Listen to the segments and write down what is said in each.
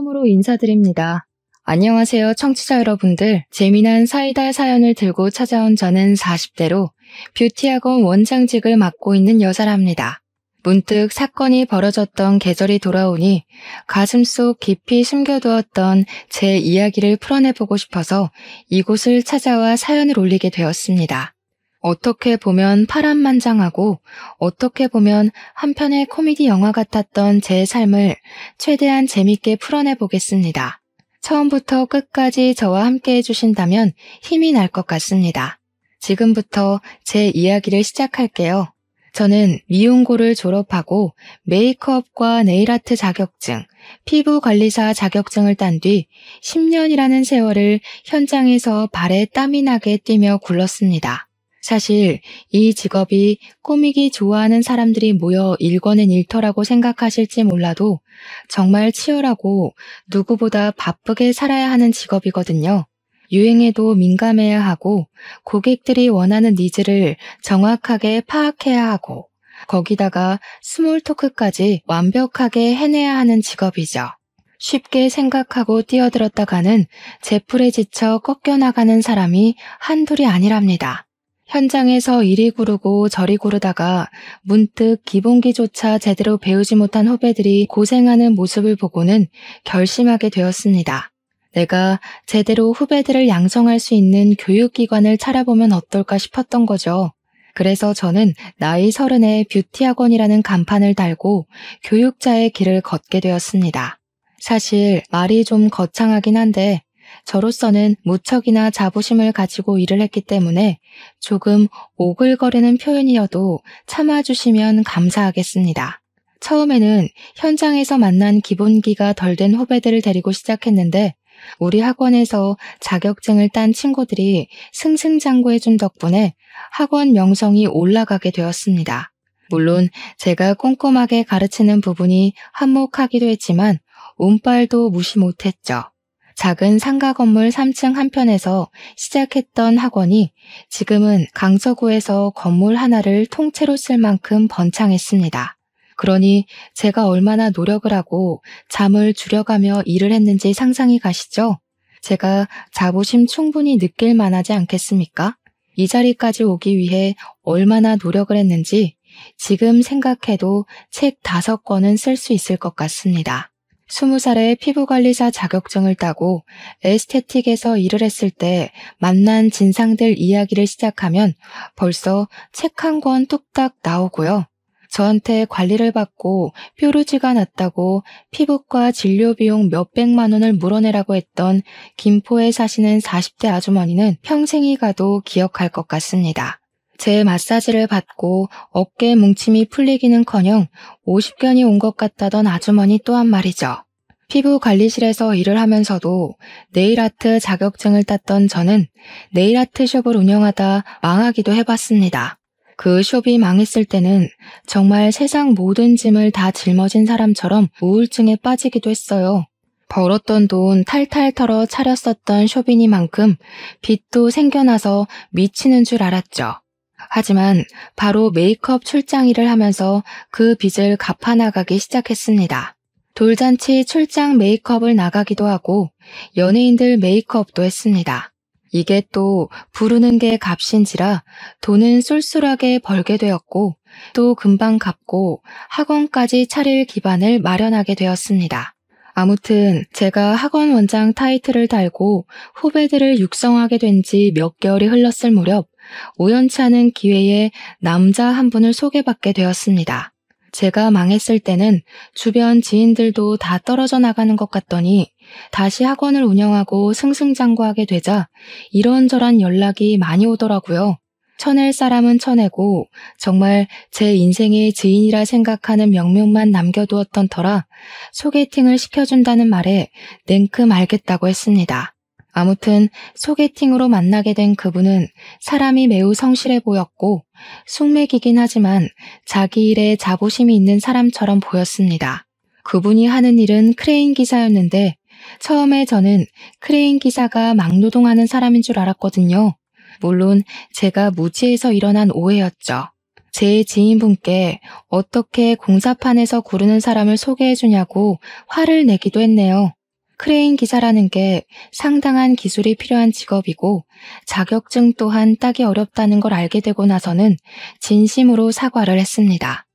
처음으로 인사드립니다. 안녕하세요, 청취자 여러분들. 재미난 사이다 사연을 들고 찾아온 저는 40대로 뷰티학원 원장직을 맡고 있는 여자랍니다. 문득 사건이 벌어졌던 계절이 돌아오니 가슴속 깊이 숨겨두었던 제 이야기를 풀어내보고 싶어서 이곳을 찾아와 사연을 올리게 되었습니다. 어떻게 보면 파란만장하고 어떻게 보면 한편의 코미디 영화 같았던 제 삶을 최대한 재밌게 풀어내보겠습니다. 처음부터 끝까지 저와 함께 해주신다면 힘이 날 것 같습니다. 지금부터 제 이야기를 시작할게요. 저는 미용고를 졸업하고 메이크업과 네일아트 자격증, 피부관리사 자격증을 딴 뒤 10년이라는 세월을 현장에서 발에 땀이 나게 뛰며 굴렀습니다. 사실 이 직업이 꾸미기 좋아하는 사람들이 모여 일궈낸 일터라고 생각하실지 몰라도 정말 치열하고 누구보다 바쁘게 살아야 하는 직업이거든요. 유행에도 민감해야 하고 고객들이 원하는 니즈를 정확하게 파악해야 하고 거기다가 스몰 토크까지 완벽하게 해내야 하는 직업이죠. 쉽게 생각하고 뛰어들었다가는 제풀에 지쳐 꺾여나가는 사람이 한둘이 아니랍니다. 현장에서 이리 구르고 저리 구르다가 문득 기본기조차 제대로 배우지 못한 후배들이 고생하는 모습을 보고는 결심하게 되었습니다. 내가 제대로 후배들을 양성할 수 있는 교육기관을 차려보면 어떨까 싶었던 거죠. 그래서 저는 나이 30에 뷰티학원이라는 간판을 달고 교육자의 길을 걷게 되었습니다. 사실 말이 좀 거창하긴 한데 저로서는 무척이나 자부심을 가지고 일을 했기 때문에 조금 오글거리는 표현이어도 참아주시면 감사하겠습니다. 처음에는 현장에서 만난 기본기가 덜 된 후배들을 데리고 시작했는데 우리 학원에서 자격증을 딴 친구들이 승승장구해준 덕분에 학원 명성이 올라가게 되었습니다. 물론 제가 꼼꼼하게 가르치는 부분이 한몫하기도 했지만 운빨도 무시 못했죠. 작은 상가 건물 3층 한편에서 시작했던 학원이 지금은 강서구에서 건물 하나를 통째로 쓸 만큼 번창했습니다. 그러니 제가 얼마나 노력을 하고 잠을 줄여가며 일을 했는지 상상이 가시죠? 제가 자부심 충분히 느낄 만하지 않겠습니까? 이 자리까지 오기 위해 얼마나 노력을 했는지 지금 생각해도 책 5권은 쓸 수 있을 것 같습니다. 20살에 피부관리사 자격증을 따고 에스테틱에서 일을 했을 때 만난 진상들 이야기를 시작하면 벌써 책 1권 뚝딱 나오고요. 저한테 관리를 받고 뾰루지가 났다고 피부과 진료 비용 몇백만 원을 물어내라고 했던 김포에 사시는 40대 아주머니는 평생이 가도 기억할 것 같습니다. 제 마사지를 받고 어깨 뭉침이 풀리기는커녕 50견이 온 것 같다던 아주머니 또한 말이죠. 피부관리실에서 일을 하면서도 네일아트 자격증을 땄던 저는 네일아트 숍을 운영하다 망하기도 해봤습니다. 그 숍이 망했을 때는 정말 세상 모든 짐을 다 짊어진 사람처럼 우울증에 빠지기도 했어요. 벌었던 돈 탈탈 털어 차렸었던 숍이니만큼 빚도 생겨나서 미치는 줄 알았죠. 하지만 바로 메이크업 출장 일을 하면서 그 빚을 갚아나가기 시작했습니다. 돌잔치 출장 메이크업을 나가기도 하고 연예인들 메이크업도 했습니다. 이게 또 부르는 게 값인지라 돈은 쏠쏠하게 벌게 되었고 또 금방 갚고 학원까지 차릴 기반을 마련하게 되었습니다. 아무튼 제가 학원 원장 타이틀을 달고 후배들을 육성하게 된 지 몇 개월이 흘렀을 무렵 우연치 않은 기회에 남자 한 분을 소개받게 되었습니다. 제가 망했을 때는 주변 지인들도 다 떨어져 나가는 것 같더니 다시 학원을 운영하고 승승장구하게 되자 이런저런 연락이 많이 오더라고요. 쳐낼 사람은 쳐내고 정말 제 인생의 지인이라 생각하는 명명만 남겨두었던 터라 소개팅을 시켜준다는 말에 냉큼 알겠다고 했습니다. 아무튼 소개팅으로 만나게 된 그분은 사람이 매우 성실해 보였고 숙맥이긴 하지만 자기 일에 자부심이 있는 사람처럼 보였습니다. 그분이 하는 일은 크레인 기사였는데 처음에 저는 크레인 기사가 막노동하는 사람인 줄 알았거든요. 물론 제가 무지해서 일어난 오해였죠. 제 지인분께 어떻게 공사판에서 구르는 사람을 소개해주냐고 화를 내기도 했네요. 크레인 기사라는 게 상당한 기술이 필요한 직업이고 자격증 또한 따기 어렵다는 걸 알게 되고 나서는 진심으로 사과를 했습니다.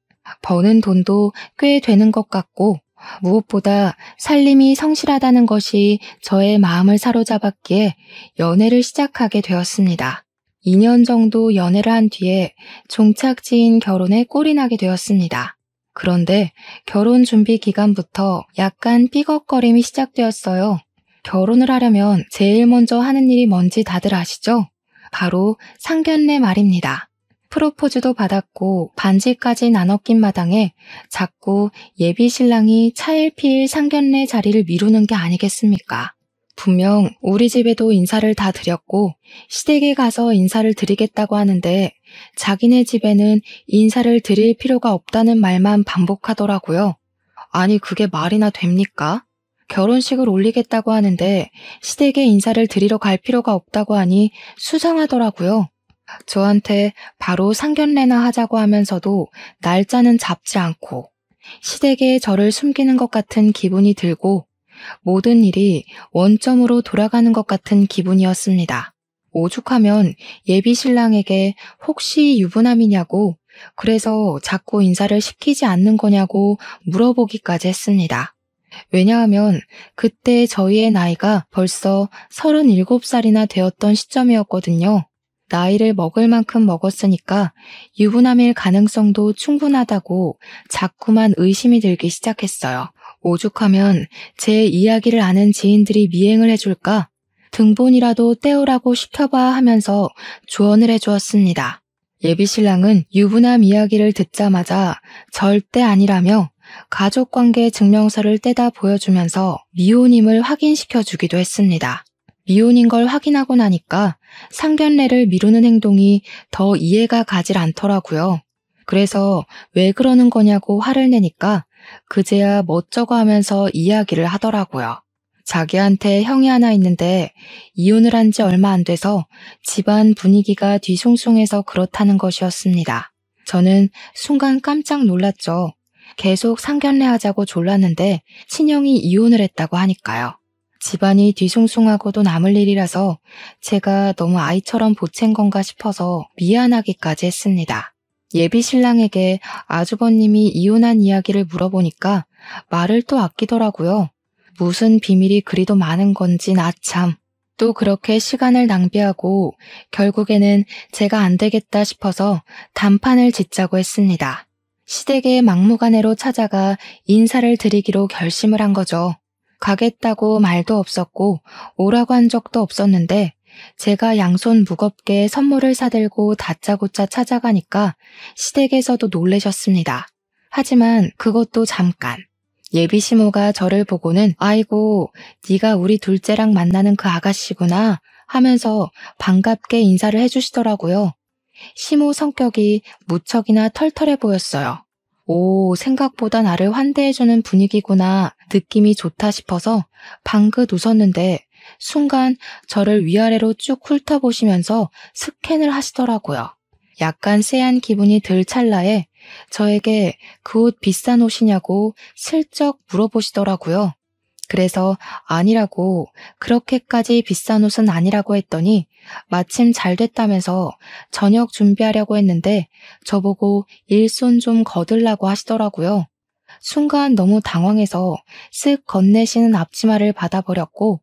버는 돈도 꽤 되는 것 같고 무엇보다 살림이 성실하다는 것이 저의 마음을 사로잡았기에 연애를 시작하게 되었습니다. 2년 정도 연애를 한 뒤에 종착지인 결혼에 꼴이 나게 되었습니다. 그런데 결혼 준비 기간부터 약간 삐걱거림이 시작되었어요. 결혼을 하려면 제일 먼저 하는 일이 뭔지 다들 아시죠? 바로 상견례 말입니다. 프로포즈도 받았고 반지까지 나눠 낀 마당에 자꾸 예비 신랑이 차일피일 상견례 자리를 미루는 게 아니겠습니까? 분명 우리 집에도 인사를 다 드렸고 시댁에 가서 인사를 드리겠다고 하는데 자기네 집에는 인사를 드릴 필요가 없다는 말만 반복하더라고요. 아니 그게 말이나 됩니까? 결혼식을 올리겠다고 하는데 시댁에 인사를 드리러 갈 필요가 없다고 하니 수상하더라고요. 저한테 바로 상견례나 하자고 하면서도 날짜는 잡지 않고 시댁에 저를 숨기는 것 같은 기분이 들고 모든 일이 원점으로 돌아가는 것 같은 기분이었습니다. 오죽하면 예비 신랑에게 혹시 유부남이냐고 그래서 자꾸 인사를 시키지 않는 거냐고 물어보기까지 했습니다. 왜냐하면 그때 저희의 나이가 벌써 37살이나 되었던 시점이었거든요. 나이를 먹을 만큼 먹었으니까 유부남일 가능성도 충분하다고 자꾸만 의심이 들기 시작했어요. 오죽하면 제 이야기를 아는 지인들이 미행을 해줄까? 등본이라도 떼오라고 시켜봐 하면서 조언을 해주었습니다. 예비신랑은 유부남 이야기를 듣자마자 절대 아니라며 가족관계 증명서를 떼다 보여주면서 미혼임을 확인시켜주기도 했습니다. 미혼인 걸 확인하고 나니까 상견례를 미루는 행동이 더 이해가 가질 않더라고요. 그래서 왜 그러는 거냐고 화를 내니까 그제야 멋쩍어 하면서 이야기를 하더라고요. 자기한테 형이 하나 있는데 이혼을 한 지 얼마 안 돼서 집안 분위기가 뒤숭숭해서 그렇다는 것이었습니다. 저는 순간 깜짝 놀랐죠. 계속 상견례 하자고 졸랐는데 친형이 이혼을 했다고 하니까요. 집안이 뒤숭숭하고도 남을 일이라서 제가 너무 아이처럼 보챈 건가 싶어서 미안하기까지 했습니다. 예비 신랑에게 아주버님이 이혼한 이야기를 물어보니까 말을 또 아끼더라고요. 무슨 비밀이 그리도 많은 건지 나 참. 또 그렇게 시간을 낭비하고 결국에는 제가 안 되겠다 싶어서 단판을 짓자고 했습니다. 시댁의 막무가내로 찾아가 인사를 드리기로 결심을 한 거죠. 가겠다고 말도 없었고 오라고 한 적도 없었는데 제가 양손 무겁게 선물을 사들고 다짜고짜 찾아가니까 시댁에서도 놀라셨습니다. 하지만 그것도 잠깐. 예비 시모가 저를 보고는 아이고 네가 우리 둘째랑 만나는 그 아가씨구나 하면서 반갑게 인사를 해주시더라고요. 시모 성격이 무척이나 털털해 보였어요. 오, 생각보다 나를 환대해주는 분위기구나 느낌이 좋다 싶어서 방긋 웃었는데 순간 저를 위아래로 쭉 훑어보시면서 스캔을 하시더라고요. 약간 쎄한 기분이 들 찰나에 저에게 그 옷 비싼 옷이냐고 슬쩍 물어보시더라고요. 그래서 아니라고 그렇게까지 비싼 옷은 아니라고 했더니 마침 잘 됐다면서 저녁 준비하려고 했는데 저보고 일손 좀 거들라고 하시더라고요. 순간 너무 당황해서 쓱 건네시는 앞치마를 받아버렸고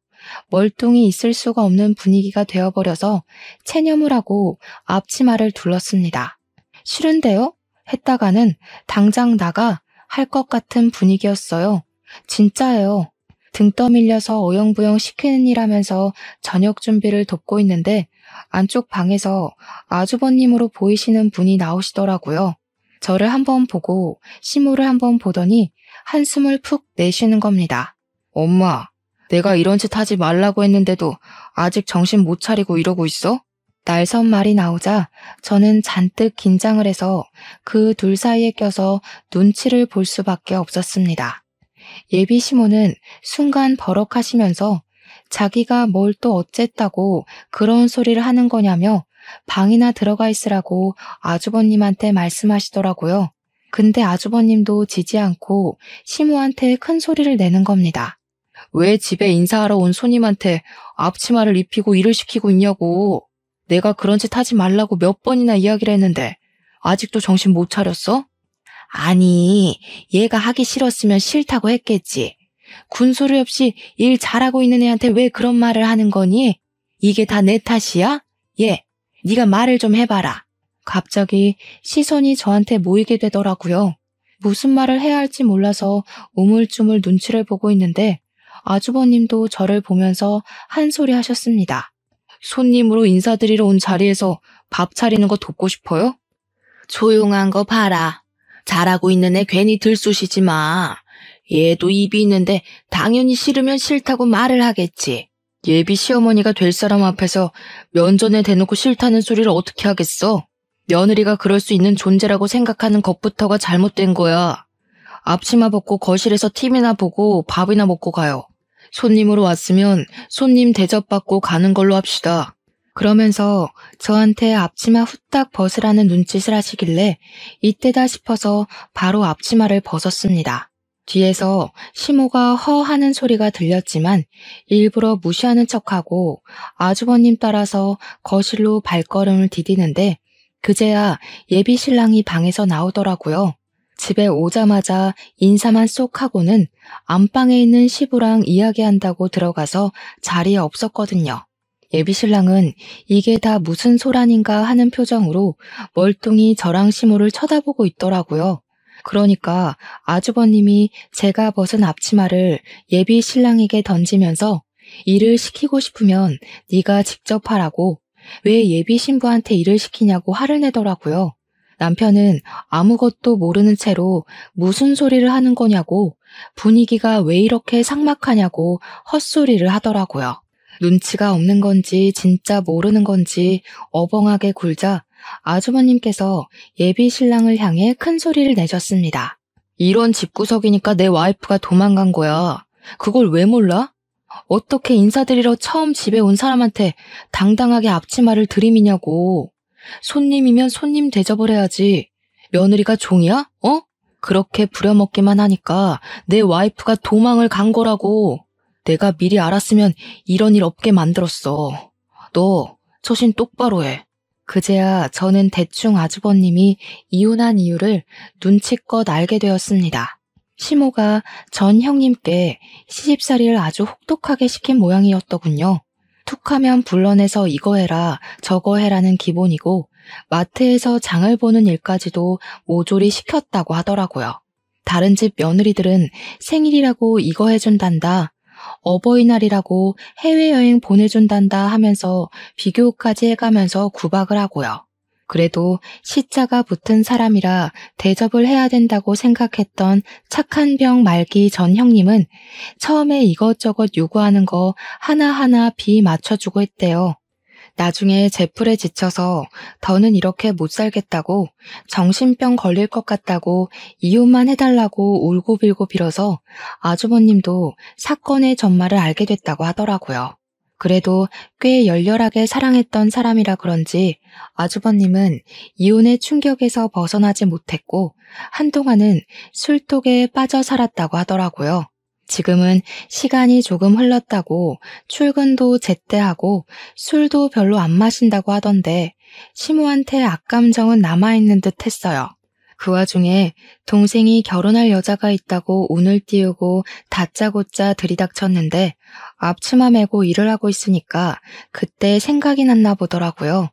멀뚱히 있을 수가 없는 분위기가 되어버려서 체념을 하고 앞치마를 둘렀습니다. 싫은데요? 했다가는 당장 나가 할 것 같은 분위기였어요. 진짜예요. 등 떠밀려서 어영부영 시키는 일 하면서 저녁 준비를 돕고 있는데 안쪽 방에서 아주버님으로 보이시는 분이 나오시더라고요. 저를 한번 보고 시모를 한번 보더니 한숨을 푹 내쉬는 겁니다. 엄마, 내가 이런 짓 하지 말라고 했는데도 아직 정신 못 차리고 이러고 있어? 날선 말이 나오자 저는 잔뜩 긴장을 해서 그 둘 사이에 껴서 눈치를 볼 수밖에 없었습니다. 예비 시모는 순간 버럭하시면서 자기가 뭘 또 어쨌다고 그런 소리를 하는 거냐며 방이나 들어가 있으라고 아주버님한테 말씀하시더라고요. 근데 아주버님도 지지 않고 시모한테 큰 소리를 내는 겁니다. 왜 집에 인사하러 온 손님한테 앞치마를 입히고 일을 시키고 있냐고. 내가 그런 짓 하지 말라고 몇 번이나 이야기를 했는데 아직도 정신 못 차렸어? 아니, 얘가 하기 싫었으면 싫다고 했겠지. 군소리 없이 일 잘하고 있는 애한테 왜 그런 말을 하는 거니? 이게 다 내 탓이야? 얘, 네가 말을 좀 해봐라. 갑자기 시선이 저한테 모이게 되더라고요. 무슨 말을 해야 할지 몰라서 우물쭈물 눈치를 보고 있는데 아주버님도 저를 보면서 한 소리 하셨습니다. 손님으로 인사드리러 온 자리에서 밥 차리는 거 돕고 싶어요? 조용한 거 봐라. 잘하고 있는 애 괜히 들쑤시지 마. 얘도 입이 있는데 당연히 싫으면 싫다고 말을 하겠지. 예비 시어머니가 될 사람 앞에서 면전에 대놓고 싫다는 소리를 어떻게 하겠어? 며느리가 그럴 수 있는 존재라고 생각하는 것부터가 잘못된 거야. 앞치마 벗고 거실에서 TV나 보고 밥이나 먹고 가요. 손님으로 왔으면 손님 대접받고 가는 걸로 합시다. 그러면서 저한테 앞치마 후딱 벗으라는 눈짓을 하시길래 이때다 싶어서 바로 앞치마를 벗었습니다. 뒤에서 시모가 허 하는 소리가 들렸지만 일부러 무시하는 척하고 아주버님 따라서 거실로 발걸음을 디디는데 그제야 예비 신랑이 방에서 나오더라고요. 집에 오자마자 인사만 쏙 하고는 안방에 있는 시부랑 이야기한다고 들어가서 자리에 없었거든요. 예비 신랑은 이게 다 무슨 소란인가 하는 표정으로 멀뚱히 저랑 시모를 쳐다보고 있더라고요. 그러니까 아주버님이 제가 벗은 앞치마를 예비 신랑에게 던지면서 일을 시키고 싶으면 네가 직접 하라고 왜 예비 신부한테 일을 시키냐고 화를 내더라고요. 남편은 아무것도 모르는 채로 무슨 소리를 하는 거냐고 분위기가 왜 이렇게 삭막하냐고 헛소리를 하더라고요. 눈치가 없는 건지 진짜 모르는 건지 어벙하게 굴자 아주버님께서 예비 신랑을 향해 큰 소리를 내셨습니다. 이런 집구석이니까 내 와이프가 도망간 거야. 그걸 왜 몰라? 어떻게 인사드리러 처음 집에 온 사람한테 당당하게 앞치마를 들이미냐고. 손님이면 손님 대접을 해야지. 며느리가 종이야? 어? 그렇게 부려먹기만 하니까 내 와이프가 도망을 간 거라고. 내가 미리 알았으면 이런 일 없게 만들었어. 너 처신 똑바로 해. 그제야 저는 대충 아주버님이 이혼한 이유를 눈치껏 알게 되었습니다. 시모가 전 형님께 시집살이를 아주 혹독하게 시킨 모양이었더군요. 툭하면 불러내서 이거 해라 저거 해라는 기본이고 마트에서 장을 보는 일까지도 모조리 시켰다고 하더라고요. 다른 집 며느리들은 생일이라고 이거 해준단다. 어버이날이라고 해외여행 보내준단다 하면서 비교까지 해가면서 구박을 하고요. 그래도 시자가 붙은 사람이라 대접을 해야 된다고 생각했던 착한 병 말기 전 형님은 처음에 이것저것 요구하는 거 하나하나 비 맞춰주고 했대요. 나중에 제풀에 지쳐서 더는 이렇게 못 살겠다고 정신병 걸릴 것 같다고 이혼만 해달라고 울고빌고 빌어서 아주버님도 사건의 전말을 알게 됐다고 하더라고요. 그래도 꽤 열렬하게 사랑했던 사람이라 그런지 아주버님은 이혼의 충격에서 벗어나지 못했고 한동안은 술독에 빠져 살았다고 하더라고요. 지금은 시간이 조금 흘렀다고 출근도 제때 하고 술도 별로 안 마신다고 하던데 시모한테 악감정은 남아있는 듯 했어요. 그 와중에 동생이 결혼할 여자가 있다고 운을 띄우고 다짜고짜 들이닥쳤는데 앞치마 메고 일을 하고 있으니까 그때 생각이 났나 보더라고요.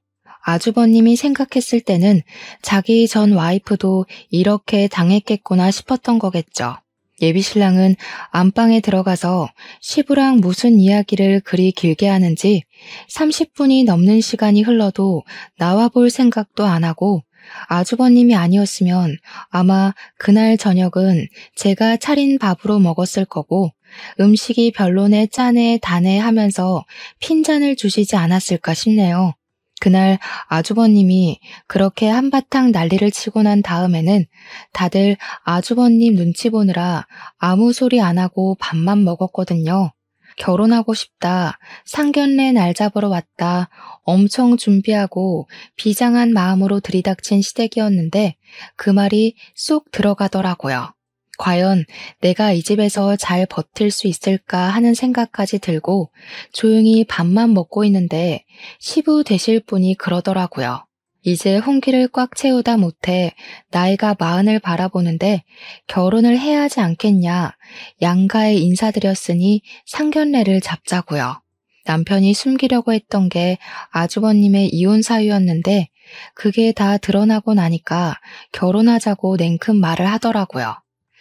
아주버님이 생각했을 때는 자기 전 와이프도 이렇게 당했겠구나 싶었던 거겠죠. 예비신랑은 안방에 들어가서 시부랑 무슨 이야기를 그리 길게 하는지 30분이 넘는 시간이 흘러도 나와볼 생각도 안 하고 아주버님이 아니었으면 아마 그날 저녁은 제가 차린 밥으로 먹었을 거고 음식이 별로네 짜네 다네 하면서 핀잔을 주시지 않았을까 싶네요. 그날 아주버님이 그렇게 한바탕 난리를 치고 난 다음에는 다들 아주버님 눈치 보느라 아무 소리 안 하고 밥만 먹었거든요. 결혼하고 싶다, 상견례 날 잡으러 왔다, 엄청 준비하고 비장한 마음으로 들이닥친 시댁이었는데 그 말이 쏙 들어가더라고요. 과연 내가 이 집에서 잘 버틸 수 있을까 하는 생각까지 들고 조용히 밥만 먹고 있는데 시부 되실 분이 그러더라고요. 이제 홍기를 꽉 채우다 못해 나이가 40을 바라보는데 결혼을 해야 하지 않겠냐 양가에 인사드렸으니 상견례를 잡자고요. 남편이 숨기려고 했던 게 아주버님의 이혼 사유였는데 그게 다 드러나고 나니까 결혼하자고 냉큼 말을 하더라고요.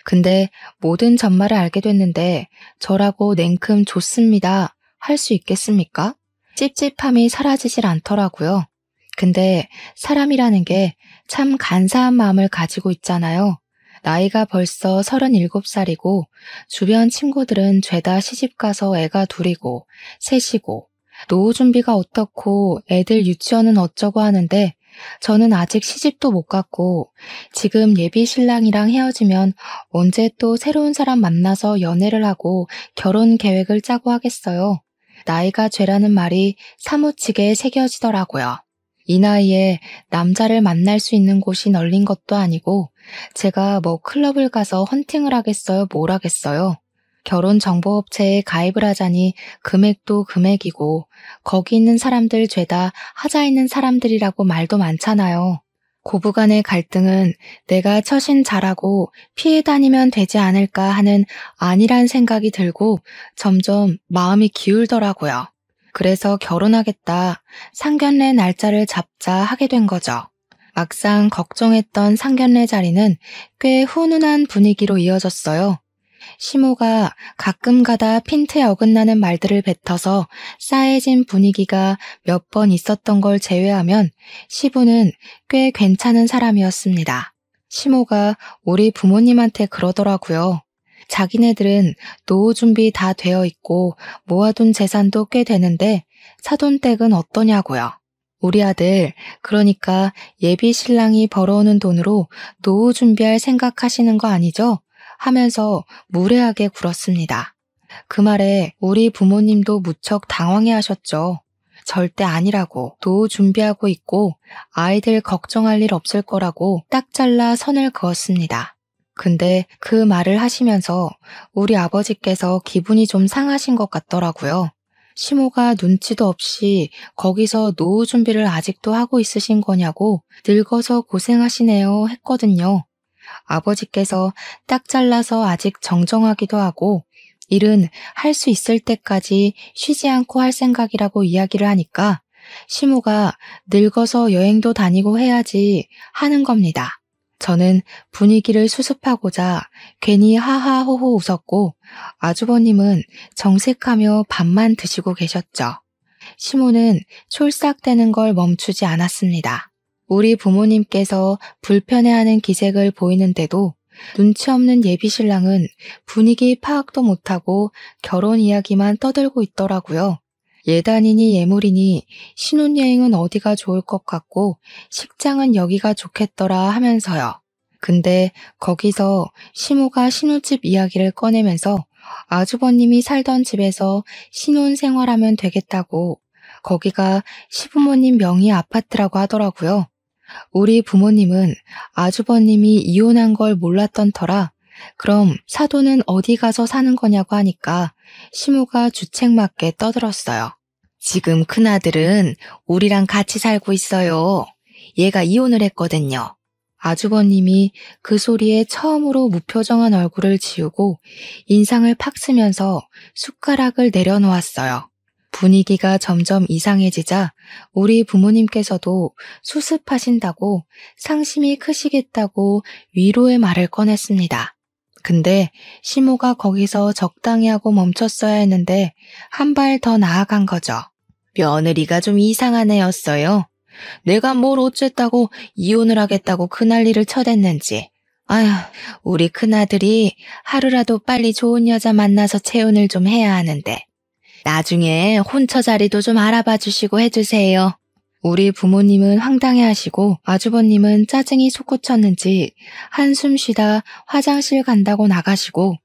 근데 모든 전말을 알게 됐는데 저라고 냉큼 좋습니다 할 수 있겠습니까? 찝찝함이 사라지질 않더라고요. 근데 사람이라는 게 참 간사한 마음을 가지고 있잖아요. 나이가 벌써 37살이고 주변 친구들은 죄다 시집가서 애가 둘이고 셋이고 노후 준비가 어떻고 애들 유치원은 어쩌고 하는데 저는 아직 시집도 못 갔고 지금 예비 신랑이랑 헤어지면 언제 또 새로운 사람 만나서 연애를 하고 결혼 계획을 짜고 하겠어요. 나이가 죄라는 말이 사무치게 새겨지더라고요. 이 나이에 남자를 만날 수 있는 곳이 널린 것도 아니고 제가 뭐 클럽을 가서 헌팅을 하겠어요? 뭘 하겠어요? 결혼정보업체에 가입을 하자니 금액도 금액이고 거기 있는 사람들 죄다 하자 있는 사람들이라고 말도 많잖아요. 고부간의 갈등은 내가 처신 잘하고 피해 다니면 되지 않을까 하는 안일한 생각이 들고 점점 마음이 기울더라고요. 그래서 결혼하겠다, 상견례 날짜를 잡자 하게 된 거죠. 막상 걱정했던 상견례 자리는 꽤 훈훈한 분위기로 이어졌어요. 시모가 가끔 가다 핀트에 어긋나는 말들을 뱉어서 싸해진 분위기가 몇 번 있었던 걸 제외하면 시부는 꽤 괜찮은 사람이었습니다. 시모가 우리 부모님한테 그러더라고요. 자기네들은 노후 준비 다 되어 있고 모아둔 재산도 꽤 되는데 사돈댁은 어떠냐고요. 우리 아들, 그러니까 예비 신랑이 벌어오는 돈으로 노후 준비할 생각하시는 거 아니죠? 하면서 무례하게 굴었습니다. 그 말에 우리 부모님도 무척 당황해하셨죠. 절대 아니라고 노후 준비하고 있고 아이들 걱정할 일 없을 거라고 딱 잘라 선을 그었습니다. 근데 그 말을 하시면서 우리 아버지께서 기분이 좀 상하신 것 같더라고요. 시모가 눈치도 없이 거기서 노후 준비를 아직도 하고 있으신 거냐고 늙어서 고생하시네요 했거든요. 아버지께서 딱 잘라서 아직 정정하기도 하고 일은 할 수 있을 때까지 쉬지 않고 할 생각이라고 이야기를 하니까 시모가 늙어서 여행도 다니고 해야지 하는 겁니다. 저는 분위기를 수습하고자 괜히 하하호호 웃었고 아주버님은 정색하며 밥만 드시고 계셨죠. 시모는 촐싹대는 걸 멈추지 않았습니다. 우리 부모님께서 불편해하는 기색을 보이는데도 눈치 없는 예비신랑은 분위기 파악도 못하고 결혼 이야기만 떠들고 있더라고요. 예단이니 예물이니 신혼여행은 어디가 좋을 것 같고 식장은 여기가 좋겠더라 하면서요. 근데 거기서 시모가 신혼집 이야기를 꺼내면서 아주버님이 살던 집에서 신혼생활하면 되겠다고 거기가 시부모님 명의 아파트라고 하더라고요. 우리 부모님은 아주버님이 이혼한 걸 몰랐던 터라 그럼 사돈은 어디 가서 사는 거냐고 하니까 시모가 주책맞게 떠들었어요. 지금 큰아들은 우리랑 같이 살고 있어요. 얘가 이혼을 했거든요. 아주버님이 그 소리에 처음으로 무표정한 얼굴을 지우고 인상을 팍 쓰면서 숟가락을 내려놓았어요. 분위기가 점점 이상해지자 우리 부모님께서도 수습하신다고 상심이 크시겠다고 위로의 말을 꺼냈습니다. 근데 시모가 거기서 적당히 하고 멈췄어야 했는데 한 발 더 나아간 거죠. 며느리가 좀 이상한 애였어요. 내가 뭘 어쨌다고 이혼을 하겠다고 그 난리를 쳐댔는지. 아휴, 우리 큰아들이 하루라도 빨리 좋은 여자 만나서 재혼을 좀 해야 하는데. 나중에 혼처 자리도 좀 알아봐 주시고 해주세요. 우리 부모님은 황당해하시고 아주버님은 짜증이 솟구쳤는지 한숨 쉬다 화장실 간다고 나가시고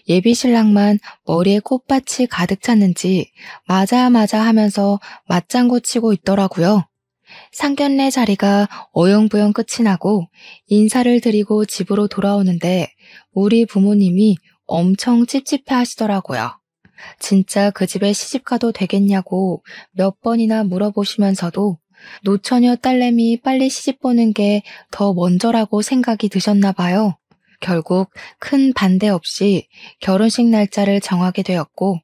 예비신랑만 머리에 꽃밭이 가득 찼는지 맞아 하면서 맞장구 치고 있더라고요. 상견례 자리가 어영부영 끝이 나고 인사를 드리고 집으로 돌아오는데 우리 부모님이 엄청 찝찝해 하시더라고요. 진짜 그 집에 시집가도 되겠냐고 몇 번이나 물어보시면서도 노처녀 딸내미 빨리 시집 보는 게 더 먼저라고 생각이 드셨나 봐요. 결국 큰 반대 없이 결혼식 날짜를 정하게 되었고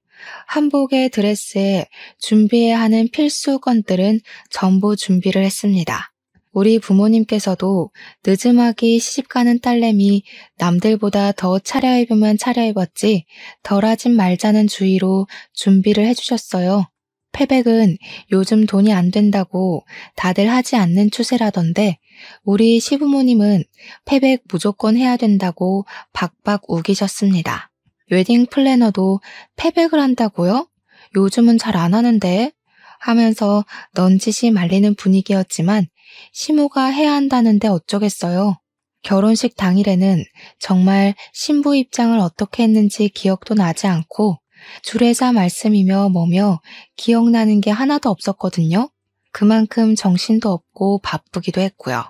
한복의 드레스에 준비해야 하는 필수 건들은 전부 준비를 했습니다. 우리 부모님께서도 늦음하기 시집가는 딸내미 남들보다 더 차려입으면 차려입었지 덜하진 말자는 주의로 준비를 해주셨어요. 패백은 요즘 돈이 안 된다고 다들 하지 않는 추세라던데 우리 시부모님은 패백 무조건 해야 된다고 박박 우기셨습니다. 웨딩 플래너도 패백을 한다고요? 요즘은 잘 안 하는데 하면서 넌지시 말리는 분위기였지만 시모가 해야 한다는데 어쩌겠어요. 결혼식 당일에는 정말 신부 입장을 어떻게 했는지 기억도 나지 않고 주례사 말씀이며 뭐며 기억나는 게 하나도 없었거든요. 그만큼 정신도 없고 바쁘기도 했고요.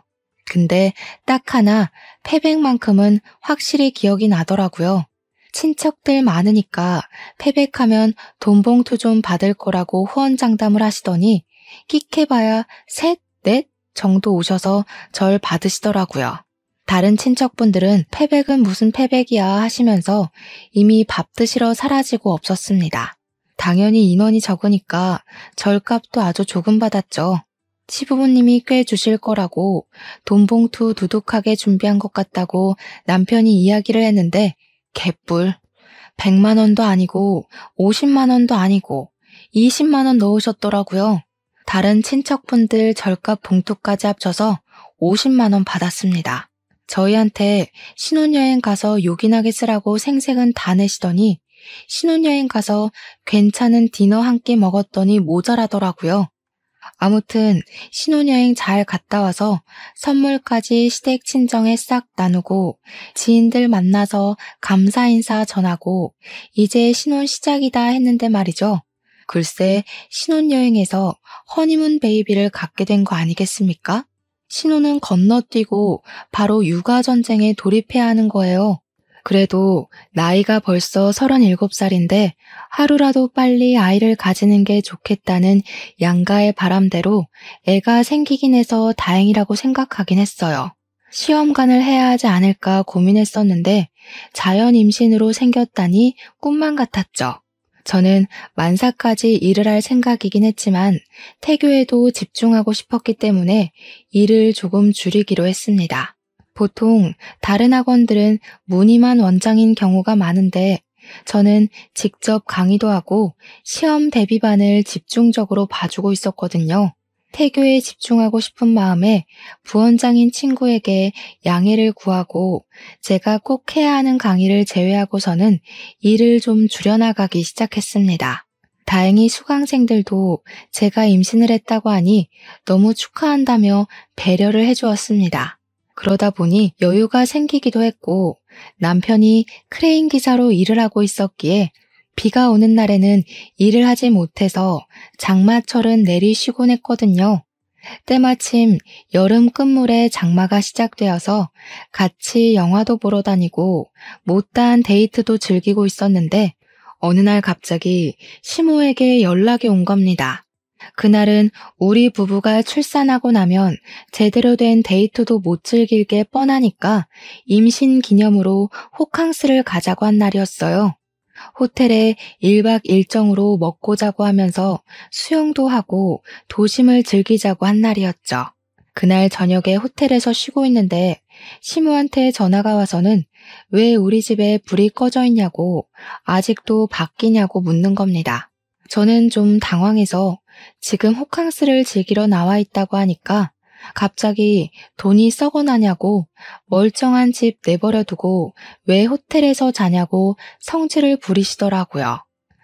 근데 딱 하나 패백만큼은 확실히 기억이 나더라고요. 친척들 많으니까 패백하면 돈 봉투 좀 받을 거라고 후원장담을 하시더니 끽해봐야 셋, 넷 정도 오셔서 절 받으시더라고요. 다른 친척분들은 패백은 무슨 패백이야 하시면서 이미 밥 드시러 사라지고 없었습니다. 당연히 인원이 적으니까 절값도 아주 조금 받았죠. 시부모님이 꽤 주실 거라고 돈 봉투 두둑하게 준비한 것 같다고 남편이 이야기를 했는데 개뿔. 100만 원도 아니고 50만 원도 아니고 20만 원 넣으셨더라고요. 다른 친척분들 절값 봉투까지 합쳐서 50만 원 받았습니다. 저희한테 신혼여행 가서 요긴하게 쓰라고 생색은 다 내시더니 신혼여행 가서 괜찮은 디너 한 끼 먹었더니 모자라더라고요. 아무튼 신혼여행 잘 갔다 와서 선물까지 시댁 친정에 싹 나누고 지인들 만나서 감사 인사 전하고 이제 신혼 시작이다 했는데 말이죠. 글쎄 신혼여행에서 허니문 베이비를 갖게 된 거 아니겠습니까? 신혼은 건너뛰고 바로 육아전쟁에 돌입해야 하는 거예요. 그래도 나이가 벌써 37살인데 하루라도 빨리 아이를 가지는 게 좋겠다는 양가의 바람대로 애가 생기긴 해서 다행이라고 생각하긴 했어요. 시험관을 해야 하지 않을까 고민했었는데 자연 임신으로 생겼다니 꿈만 같았죠. 저는 만사까지 일을 할 생각이긴 했지만 태교에도 집중하고 싶었기 때문에 일을 조금 줄이기로 했습니다. 보통 다른 학원들은 무늬만 원장인 경우가 많은데 저는 직접 강의도 하고 시험 대비반을 집중적으로 봐주고 있었거든요. 태교에 집중하고 싶은 마음에 부원장인 친구에게 양해를 구하고 제가 꼭 해야 하는 강의를 제외하고서는 일을 좀 줄여나가기 시작했습니다. 다행히 수강생들도 제가 임신을 했다고 하니 너무 축하한다며 배려를 해주었습니다. 그러다 보니 여유가 생기기도 했고 남편이 크레인 기사로 일을 하고 있었기에 비가 오는 날에는 일을 하지 못해서 장마철은 내리쉬곤 했거든요. 때마침 여름 끝물에 장마가 시작되어서 같이 영화도 보러 다니고 못다한 데이트도 즐기고 있었는데 어느 날 갑자기 시모에게 연락이 온 겁니다. 그날은 우리 부부가 출산하고 나면 제대로 된 데이트도 못 즐길 게 뻔하니까 임신 기념으로 호캉스를 가자고 한 날이었어요. 호텔에 1박 1정으로 먹고 자고 하면서 수영도 하고 도심을 즐기자고 한 날이었죠. 그날 저녁에 호텔에서 쉬고 있는데 시모한테 전화가 와서는 왜 우리 집에 불이 꺼져 있냐고 아직도 밖이냐고 묻는 겁니다. 저는 좀 당황해서 지금 호캉스를 즐기러 나와 있다고 하니까 갑자기 돈이 썩어나냐고 멀쩡한 집 내버려두고 왜 호텔에서 자냐고 성질을 부리시더라고요.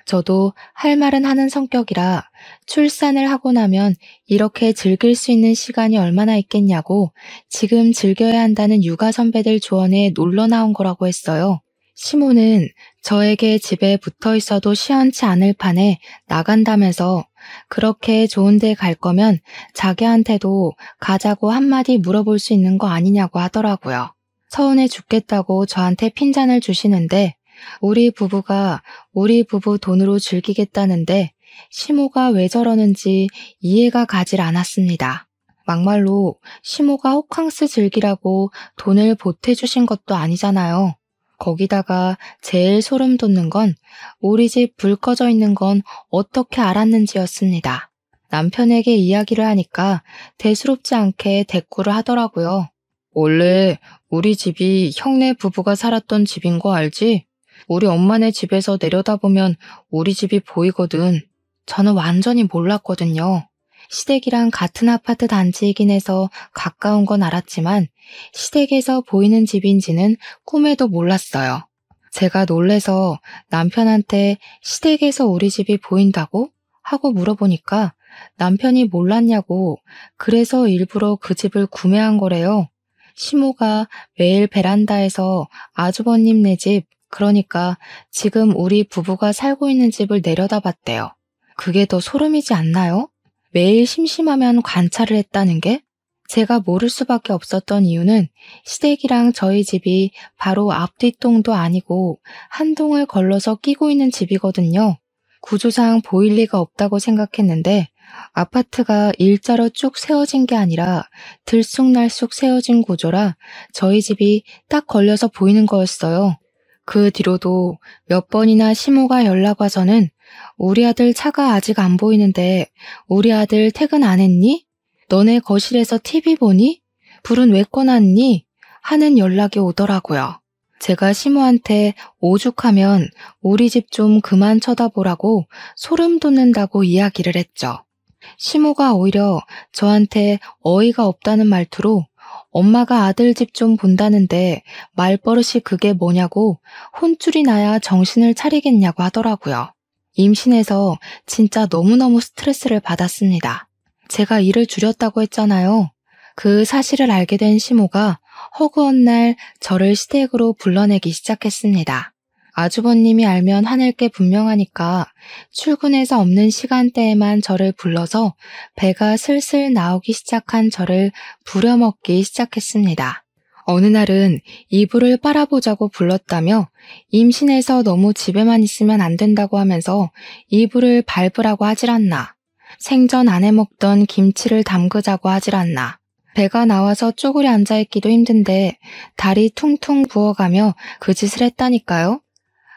저도 할 말은 하는 성격이라 출산을 하고 나면 이렇게 즐길 수 있는 시간이 얼마나 있겠냐고 지금 즐겨야 한다는 육아 선배들 조언에 놀러 나온 거라고 했어요. 시모는 저에게 집에 붙어 있어도 시원치 않을 판에 나간다면서 그렇게 좋은 데 갈 거면 자기한테도 가자고 한마디 물어볼 수 있는 거 아니냐고 하더라고요. 서운해 죽겠다고 저한테 핀잔을 주시는데 우리 부부가 우리 부부 돈으로 즐기겠다는데 시모가 왜 저러는지 이해가 가질 않았습니다. 막말로 시모가 호캉스 즐기라고 돈을 보태주신 것도 아니잖아요. 거기다가 제일 소름 돋는 건 우리 집 불 꺼져 있는 건 어떻게 알았는지였습니다. 남편에게 이야기를 하니까 대수롭지 않게 대꾸를 하더라고요. 원래 우리 집이 형네 부부가 살았던 집인 거 알지? 우리 엄마네 집에서 내려다보면 우리 집이 보이거든. 저는 완전히 몰랐거든요. 시댁이랑 같은 아파트 단지이긴 해서 가까운 건 알았지만 시댁에서 보이는 집인지는 꿈에도 몰랐어요. 제가 놀래서 남편한테 시댁에서 우리 집이 보인다고? 하고 물어보니까 남편이 몰랐냐고 그래서 일부러 그 집을 구매한 거래요. 시모가 매일 베란다에서 아주버님네 집, 그러니까 지금 우리 부부가 살고 있는 집을 내려다봤대요. 그게 더 소름이지 않나요? 매일 심심하면 관찰을 했다는 게? 제가 모를 수밖에 없었던 이유는 시댁이랑 저희 집이 바로 앞뒤동도 아니고 한 동을 걸러서 끼고 있는 집이거든요. 구조상 보일 리가 없다고 생각했는데 아파트가 일자로 쭉 세워진 게 아니라 들쑥날쑥 세워진 구조라 저희 집이 딱 걸려서 보이는 거였어요. 그 뒤로도 몇 번이나 시모가 연락 와서는 우리 아들 차가 아직 안 보이는데 우리 아들 퇴근 안 했니? 너네 거실에서 TV 보니? 불은 왜 꺼놨니? 하는 연락이 오더라고요. 제가 시모한테 오죽하면 우리 집 좀 그만 쳐다보라고 소름 돋는다고 이야기를 했죠. 시모가 오히려 저한테 어이가 없다는 말투로 엄마가 아들 집 좀 본다는데 말버릇이 그게 뭐냐고 혼쭐이 나야 정신을 차리겠냐고 하더라고요. 임신해서 진짜 너무너무 스트레스를 받았습니다. 제가 일을 줄였다고 했잖아요. 그 사실을 알게 된 시모가 허구한 날 저를 시댁으로 불러내기 시작했습니다. 아주버님이 알면 화낼 게 분명하니까 출근해서 없는 시간대에만 저를 불러서 배가 슬슬 나오기 시작한 저를 부려먹기 시작했습니다. 어느 날은 이불을 빨아보자고 불렀다며 임신해서 너무 집에만 있으면 안 된다고 하면서 이불을 밟으라고 하질 않나. 생전 안 해먹던 김치를 담그자고 하질 않나. 배가 나와서 쪼그려 앉아있기도 힘든데 다리 퉁퉁 부어가며 그 짓을 했다니까요.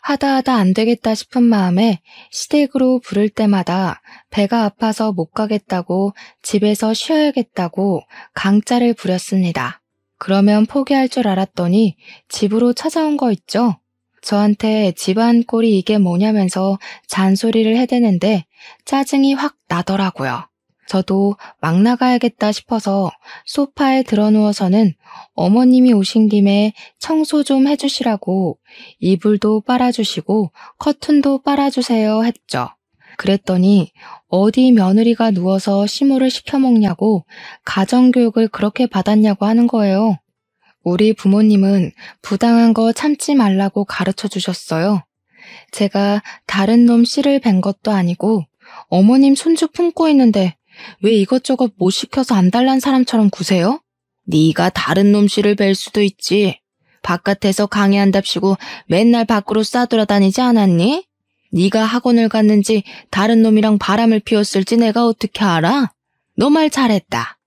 하다 안 되겠다 싶은 마음에 시댁으로 부를 때마다 배가 아파서 못 가겠다고 집에서 쉬어야겠다고 강짜를 부렸습니다. 그러면 포기할 줄 알았더니 집으로 찾아온 거 있죠? 저한테 집안 꼴이 이게 뭐냐면서 잔소리를 해대는데 짜증이 확 나더라고요. 저도 막 나가야겠다 싶어서 소파에 드러누워서는 어머님이 오신 김에 청소 좀 해주시라고 이불도 빨아주시고 커튼도 빨아주세요 했죠. 그랬더니 어디 며느리가 누워서 시모를 시켜먹냐고 가정교육을 그렇게 받았냐고 하는 거예요. 우리 부모님은 부당한 거 참지 말라고 가르쳐 주셨어요. 제가 다른 놈 씨를 뵌 것도 아니고 어머님 손주 품고 있는데 왜 이것저것 못 시켜서 안달난 사람처럼 구세요? 네가 다른 놈 씨를 뵐 수도 있지. 바깥에서 강의한답시고 맨날 밖으로 싸돌아다니지 않았니? 네가 학원을 갔는지 다른 놈이랑 바람을 피웠을지 내가 어떻게 알아? 너 말 잘했다.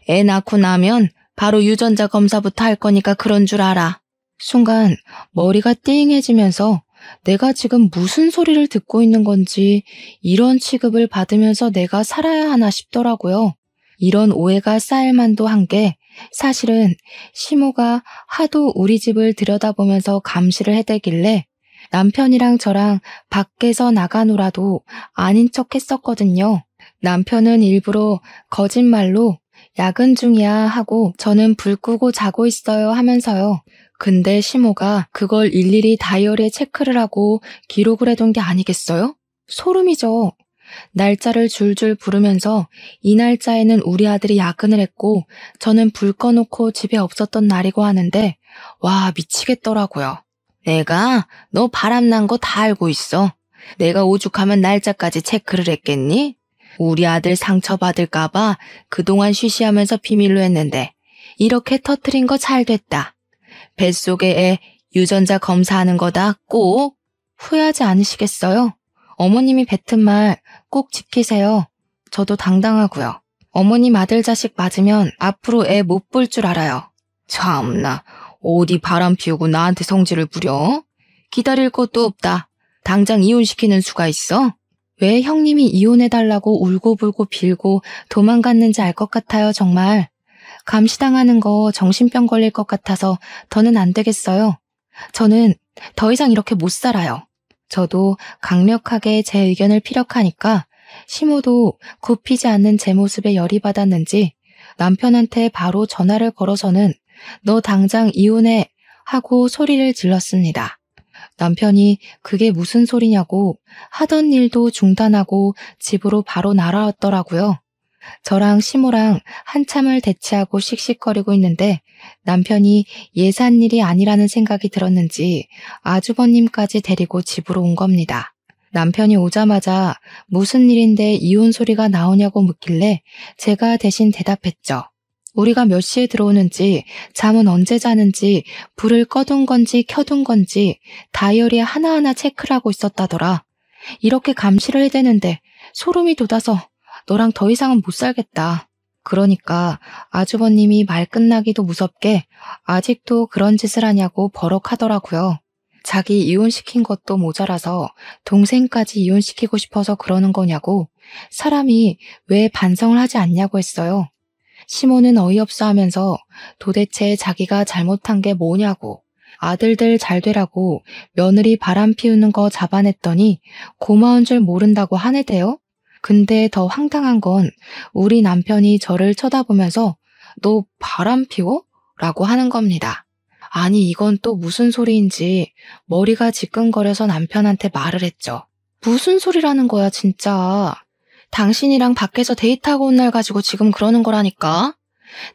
애 낳고 나면 바로 유전자 검사부터 할 거니까 그런 줄 알아. 순간 머리가 띵해지면서 내가 지금 무슨 소리를 듣고 있는 건지 이런 취급을 받으면서 내가 살아야 하나 싶더라고요. 이런 오해가 쌓일 만도 한 게 사실은 시모가 하도 우리 집을 들여다보면서 감시를 해대길래 남편이랑 저랑 밖에서 나가노라도 아닌 척 했었거든요. 남편은 일부러 거짓말로 야근 중이야 하고 저는 불 끄고 자고 있어요 하면서요. 근데 시모가 그걸 일일이 다이어리에 체크를 하고 기록을 해둔 게 아니겠어요? 소름이죠. 날짜를 줄줄 부르면서 이 날짜에는 우리 아들이 야근을 했고 저는 불 꺼놓고 집에 없었던 날이고 하는데 와 미치겠더라고요. 내가 너 바람난 거 다 알고 있어. 내가 오죽하면 날짜까지 체크를 했겠니? 우리 아들 상처받을까봐 그동안 쉬쉬하면서 비밀로 했는데 이렇게 터트린 거 잘 됐다. 뱃속에 애 유전자 검사하는 거다 꼭 후회하지 않으시겠어요? 어머님이 뱉은 말 꼭 지키세요. 저도 당당하고요. 어머님 아들 자식 맞으면 앞으로 애 못 볼 줄 알아요. 참나, 어디 바람 피우고 나한테 성질을 부려? 기다릴 것도 없다. 당장 이혼시키는 수가 있어? 왜 형님이 이혼해달라고 울고불고 빌고 도망갔는지 알 것 같아요, 정말. 감시당하는 거 정신병 걸릴 것 같아서 더는 안 되겠어요. 저는 더 이상 이렇게 못 살아요. 저도 강력하게 제 의견을 피력하니까 시모도 굽히지 않는 제 모습에 열이 받았는지 남편한테 바로 전화를 걸어서는 너 당장 이혼해 하고 소리를 질렀습니다. 남편이 그게 무슨 소리냐고 하던 일도 중단하고 집으로 바로 날아왔더라고요. 저랑 시모랑 한참을 대치하고 씩씩거리고 있는데 남편이 예산 일이 아니라는 생각이 들었는지 아주버님까지 데리고 집으로 온 겁니다. 남편이 오자마자 무슨 일인데 이혼 소리가 나오냐고 묻길래 제가 대신 대답했죠. 우리가 몇 시에 들어오는지, 잠은 언제 자는지, 불을 꺼둔 건지 켜둔 건지 다이어리에 하나하나 체크를 하고 있었다더라. 이렇게 감시를 해대는데 소름이 돋아서 너랑 더 이상은 못 살겠다. 그러니까 아주버님이 말 끝나기도 무섭게 아직도 그런 짓을 하냐고 버럭하더라고요. 자기 이혼시킨 것도 모자라서 동생까지 이혼시키고 싶어서 그러는 거냐고, 사람이 왜 반성을 하지 않냐고 했어요. 시모는 어이없어 하면서 도대체 자기가 잘못한 게 뭐냐고, 아들들 잘 되라고 며느리 바람 피우는 거 잡아냈더니 고마운 줄 모른다고 하네대요. 근데 더 황당한 건 우리 남편이 저를 쳐다보면서 너 바람 피워? 라고 하는 겁니다. 아니 이건 또 무슨 소리인지 머리가 지끈거려서 남편한테 말을 했죠. 무슨 소리라는 거야 진짜. 당신이랑 밖에서 데이트하고 온 날 가지고 지금 그러는 거라니까.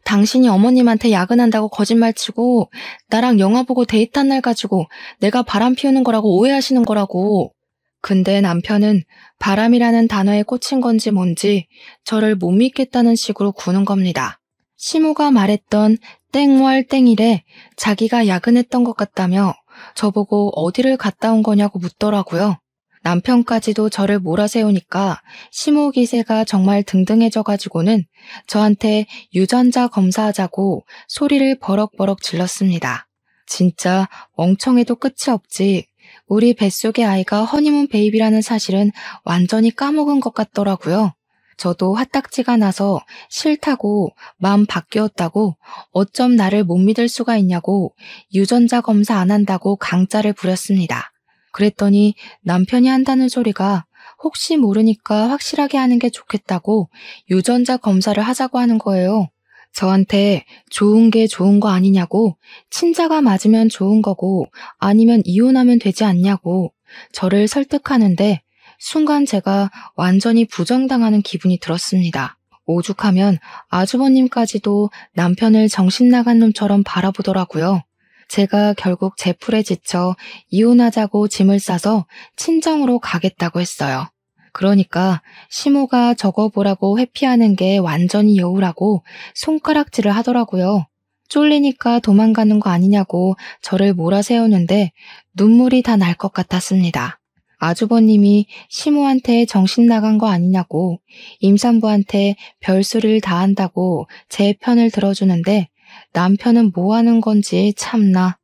당신이 어머님한테 야근한다고 거짓말치고 나랑 영화 보고 데이트한 날 가지고 내가 바람 피우는 거라고 오해하시는 거라고. 근데 남편은 바람이라는 단어에 꽂힌 건지 뭔지 저를 못 믿겠다는 식으로 구는 겁니다. 시모가 말했던 땡월 땡일에 자기가 야근했던 것 같다며 저보고 어디를 갔다 온 거냐고 묻더라고요. 남편까지도 저를 몰아세우니까 시모 기세가 정말 등등해져가지고는 저한테 유전자 검사하자고 소리를 버럭버럭 질렀습니다. 진짜 멍청해도 끝이 없지. 우리 뱃속의 아이가 허니문 베이비라는 사실은 완전히 까먹은 것 같더라고요. 저도 화딱지가 나서 싫다고 마음 바뀌었다고 어쩜 나를 못 믿을 수가 있냐고 유전자 검사 안 한다고 강짜를 부렸습니다. 그랬더니 남편이 한다는 소리가 혹시 모르니까 확실하게 하는 게 좋겠다고 유전자 검사를 하자고 하는 거예요. 저한테 좋은 게 좋은 거 아니냐고, 친자가 맞으면 좋은 거고 아니면 이혼하면 되지 않냐고 저를 설득하는데 순간 제가 완전히 부정당하는 기분이 들었습니다. 오죽하면 아주버님까지도 남편을 정신 나간 놈처럼 바라보더라고요. 제가 결국 제 풀에 지쳐 이혼하자고 짐을 싸서 친정으로 가겠다고 했어요. 그러니까 시모가 적어보라고 회피하는 게 완전히 여우라고 손가락질을 하더라고요. 쫄리니까 도망가는 거 아니냐고 저를 몰아세우는데 눈물이 다 날 것 같았습니다. 아주버님이 시모한테 정신 나간 거 아니냐고, 임산부한테 별소리를 다 한다고 제 편을 들어주는데 남편은 뭐 하는 건지 참나.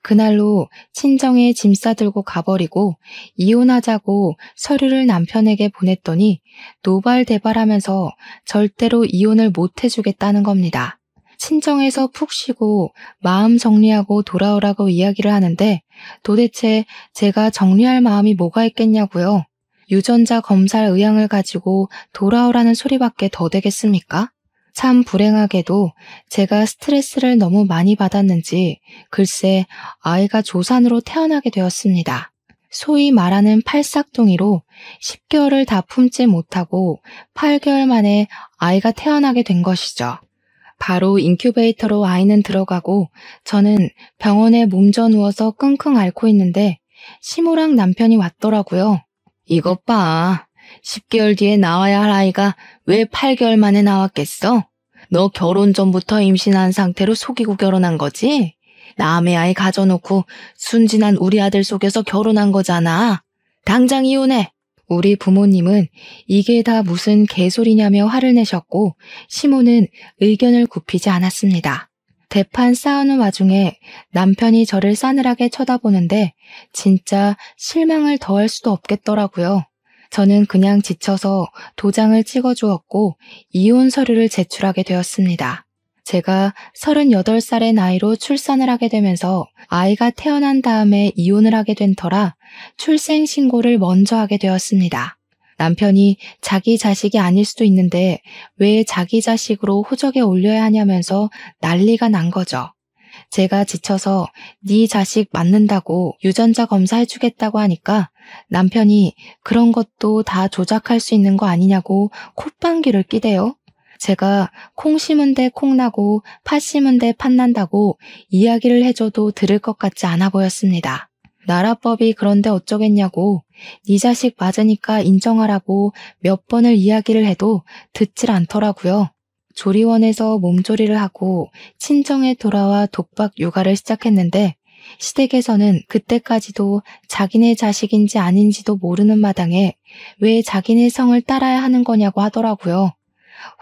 그날로 친정에 짐 싸들고 가버리고 이혼하자고 서류를 남편에게 보냈더니 노발대발하면서 절대로 이혼을 못 해주겠다는 겁니다. 친정에서 푹 쉬고 마음 정리하고 돌아오라고 이야기를 하는데 도대체 제가 정리할 마음이 뭐가 있겠냐고요. 유전자 검사 의향을 가지고 돌아오라는 소리밖에 더 되겠습니까? 참 불행하게도 제가 스트레스를 너무 많이 받았는지 글쎄 아이가 조산으로 태어나게 되었습니다. 소위 말하는 팔싹둥이로 10개월을 다 품지 못하고 8개월 만에 아이가 태어나게 된 것이죠. 바로 인큐베이터로 아이는 들어가고 저는 병원에 몸져 누워서 끙끙 앓고 있는데 시모랑 남편이 왔더라고요. 이것 봐. 10개월 뒤에 나와야 할 아이가 왜 8개월 만에 나왔겠어? 너 결혼 전부터 임신한 상태로 속이고 결혼한 거지? 남의 아이 가져놓고 순진한 우리 아들 속여서 결혼한 거잖아. 당장 이혼해. 우리 부모님은 이게 다 무슨 개소리냐며 화를 내셨고 시모는 의견을 굽히지 않았습니다. 대판 싸우는 와중에 남편이 저를 싸늘하게 쳐다보는데 진짜 실망을 더할 수도 없겠더라고요. 저는 그냥 지쳐서 도장을 찍어주었고 이혼 서류를 제출하게 되었습니다. 제가 38살의 나이로 출산을 하게 되면서 아이가 태어난 다음에 이혼을 하게 된 터라 출생신고를 먼저 하게 되었습니다. 남편이 자기 자식이 아닐 수도 있는데 왜 자기 자식으로 호적에 올려야 하냐면서 난리가 난 거죠. 제가 지쳐서 네 자식 맞는다고 유전자 검사해주겠다고 하니까 남편이 그런 것도 다 조작할 수 있는 거 아니냐고 콧방귀를 끼대요. 제가 콩 심은 데 콩 나고 팥 심은 데 팥 난다고 이야기를 해줘도 들을 것 같지 않아 보였습니다. 나라법이 그런데 어쩌겠냐고 네 자식 맞으니까 인정하라고 몇 번을 이야기를 해도 듣질 않더라고요. 조리원에서 몸조리를 하고 친정에 돌아와 독박 육아를 시작했는데 시댁에서는 그때까지도 자기네 자식인지 아닌지도 모르는 마당에 왜 자기네 성을 따라야 하는 거냐고 하더라고요.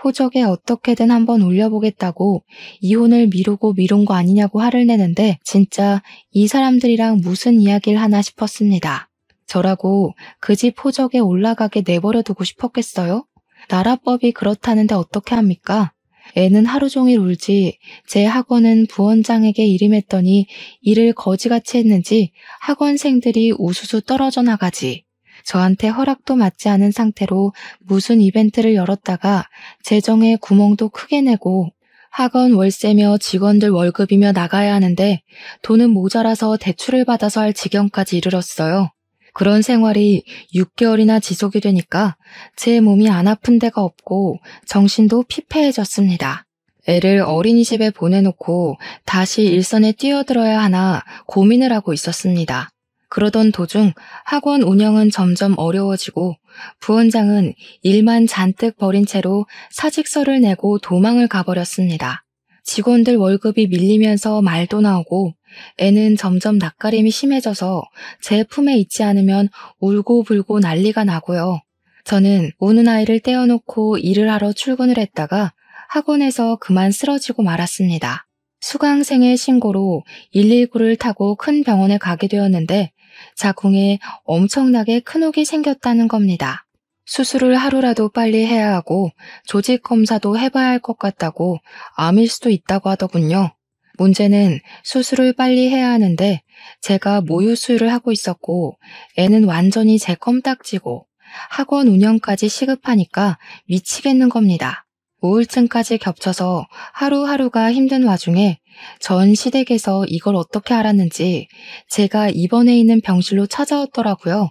호적에 어떻게든 한번 올려보겠다고 이혼을 미루고 미룬 거 아니냐고 화를 내는데 진짜 이 사람들이랑 무슨 이야기를 하나 싶었습니다. 저라고 그 집 호적에 올라가게 내버려 두고 싶었겠어요? 나라법이 그렇다는데 어떻게 합니까? 애는 하루 종일 울지 제 학원은 부원장에게 일임했더니 일을 거지같이 했는지 학원생들이 우수수 떨어져 나가지. 저한테 허락도 맞지 않은 상태로 무슨 이벤트를 열었다가 재정에 구멍도 크게 내고 학원 월세며 직원들 월급이며 나가야 하는데 돈은 모자라서 대출을 받아서 할 지경까지 이르렀어요. 그런 생활이 6개월이나 지속이 되니까 제 몸이 안 아픈 데가 없고 정신도 피폐해졌습니다. 애를 어린이집에 보내놓고 다시 일선에 뛰어들어야 하나 고민을 하고 있었습니다. 그러던 도중 학원 운영은 점점 어려워지고 부원장은 일만 잔뜩 벌인 채로 사직서를 내고 도망을 가버렸습니다. 직원들 월급이 밀리면서 말도 나오고 애는 점점 낯가림이 심해져서 제 품에 있지 않으면 울고불고 난리가 나고요. 저는 우는 아이를 떼어놓고 일을 하러 출근을 했다가 학원에서 그만 쓰러지고 말았습니다. 수강생의 신고로 119를 타고 큰 병원에 가게 되었는데 자궁에 엄청나게 큰 혹이 생겼다는 겁니다. 수술을 하루라도 빨리 해야 하고 조직 검사도 해봐야 할 것 같다고 암일 수도 있다고 하더군요. 문제는 수술을 빨리 해야 하는데 제가 모유 수유를 하고 있었고 애는 완전히 제 껌딱지고 학원 운영까지 시급하니까 미치겠는 겁니다. 우울증까지 겹쳐서 하루하루가 힘든 와중에 전 시댁에서 이걸 어떻게 알았는지 제가 입원해 있는 병실로 찾아왔더라고요.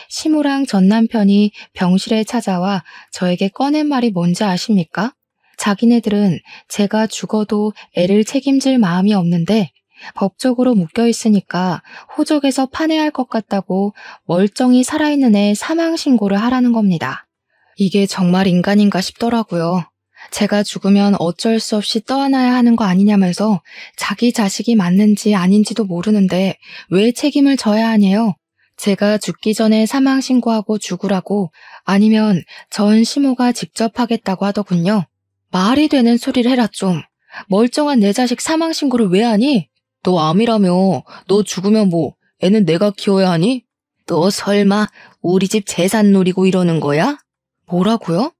시모랑 전 남편이 병실에 찾아와 저에게 꺼낸 말이 뭔지 아십니까? 자기네들은 제가 죽어도 애를 책임질 마음이 없는데 법적으로 묶여있으니까 호적에서 파내야 할 것 같다고 멀쩡히 살아있는 애 사망신고를 하라는 겁니다. 이게 정말 인간인가 싶더라고요. 제가 죽으면 어쩔 수 없이 떠안아야 하는 거 아니냐면서 자기 자식이 맞는지 아닌지도 모르는데 왜 책임을 져야 하냐요? 제가 죽기 전에 사망신고하고 죽으라고 아니면 전 시모가 직접 하겠다고 하더군요. 말이 되는 소리를 해라 좀. 멀쩡한 내 자식 사망신고를 왜 하니? 너 암이라며. 너 죽으면 뭐 애는 내가 키워야 하니? 너 설마 우리 집 재산 노리고 이러는 거야? 뭐라고요?